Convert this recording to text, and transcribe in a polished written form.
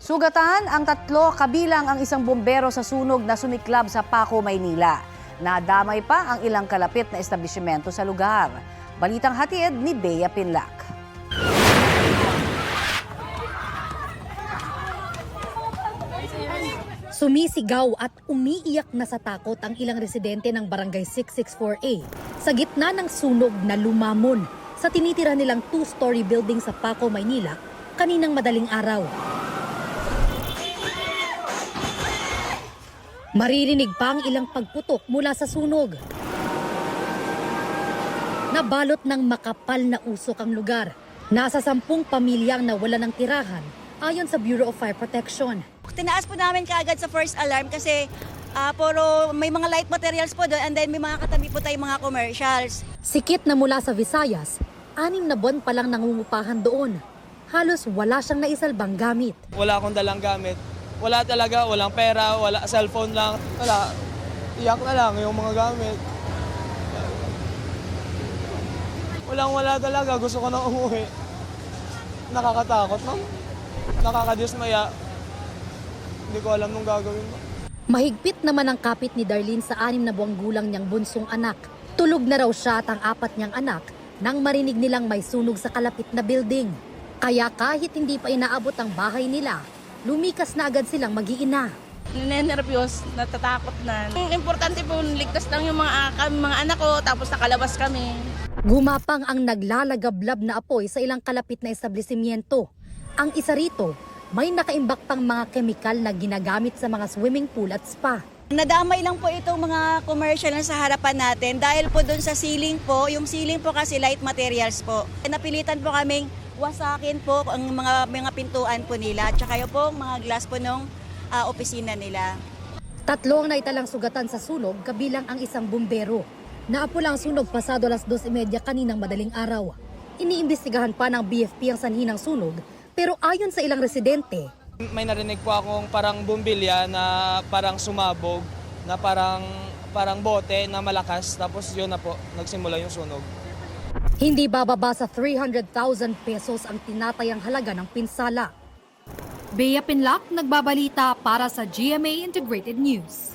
Sugatan ang 3 kabilang ang isang bumbero sa sunog na sumiklab sa Paco, Maynila. Nadamay pa ang ilang kalapit na establishmento sa lugar. Balitang hatid ni Bea Pinlac. Sumisigaw at umiiyak na sa takot ang ilang residente ng Barangay 664A sa gitna ng sunog na lumamon sa tinitira nilang 2-story building sa Paco, Maynila kaninang madaling araw. Maririnig pa ang ilang pagputok mula sa sunog. Nabalot ng makapal na usok ang lugar. Nasa 10 pamilyang nawala ng tirahan ayon sa Bureau of Fire Protection. Tinaas po namin kaagad sa first alarm kasi puro may mga light materials po doon and then may mga katabi po tayong mga commercials. Sikit na mula sa Visayas, 6 na buwan pa lang nangungupahan doon. Halos wala siyang naisalbang gamit. Wala akong dalang gamit. Wala talaga, walang pera, wala cellphone lang. Wala, iyak na lang yung mga gamit. Wala talaga, gusto ko na umuwi. Nakakatakot, no? Nakakadismaya. Hindi ko alam nung gagawin mo. Mahigpit naman ang kapit ni Darlene sa 6 na buwang gulang niyang bunsong anak. Tulog na raw siya at ang 4 niyang anak nang marinig nilang may sunog sa kalapit na building. Kaya kahit hindi pa inaabot ang bahay nila, lumikas na agad silang mag-iina. Ninenervyos, natatakot na. Ang importante po, ligtas lang yung mga anak ko, tapos nakalabas kami. Gumapang ang naglalagablab na apoy sa ilang kalapit na establishmento. Ang isa rito, may nakaimbak pang mga kemikal na ginagamit sa mga swimming pool at spa. Nadamay lang po itong mga commercial na sa harapan natin dahil po doon sa ceiling po, yung ceiling po kasi light materials po. Napilitan po kaming wasakin po ang mga pintuan po nila at saka yung po mga glass po nung opisina nila. 3 ang naitalang sugatan sa sunog kabilang ang isang bumbero. Naapula ang sunog pasado alas 2:30 kaninang madaling araw. Iniimbestigahan pa ng BFP ang sanhi ng sunog pero ayon sa ilang residente, May narinig po akong parang bumbilya na parang sumabog, na parang bote na malakas. Tapos yun na po, nagsimula yung sunog. hindi bababa sa 300,000 pesos ang tinatayang halaga ng pinsala. Bea Pinlac, nagbabalita para sa GMA Integrated News.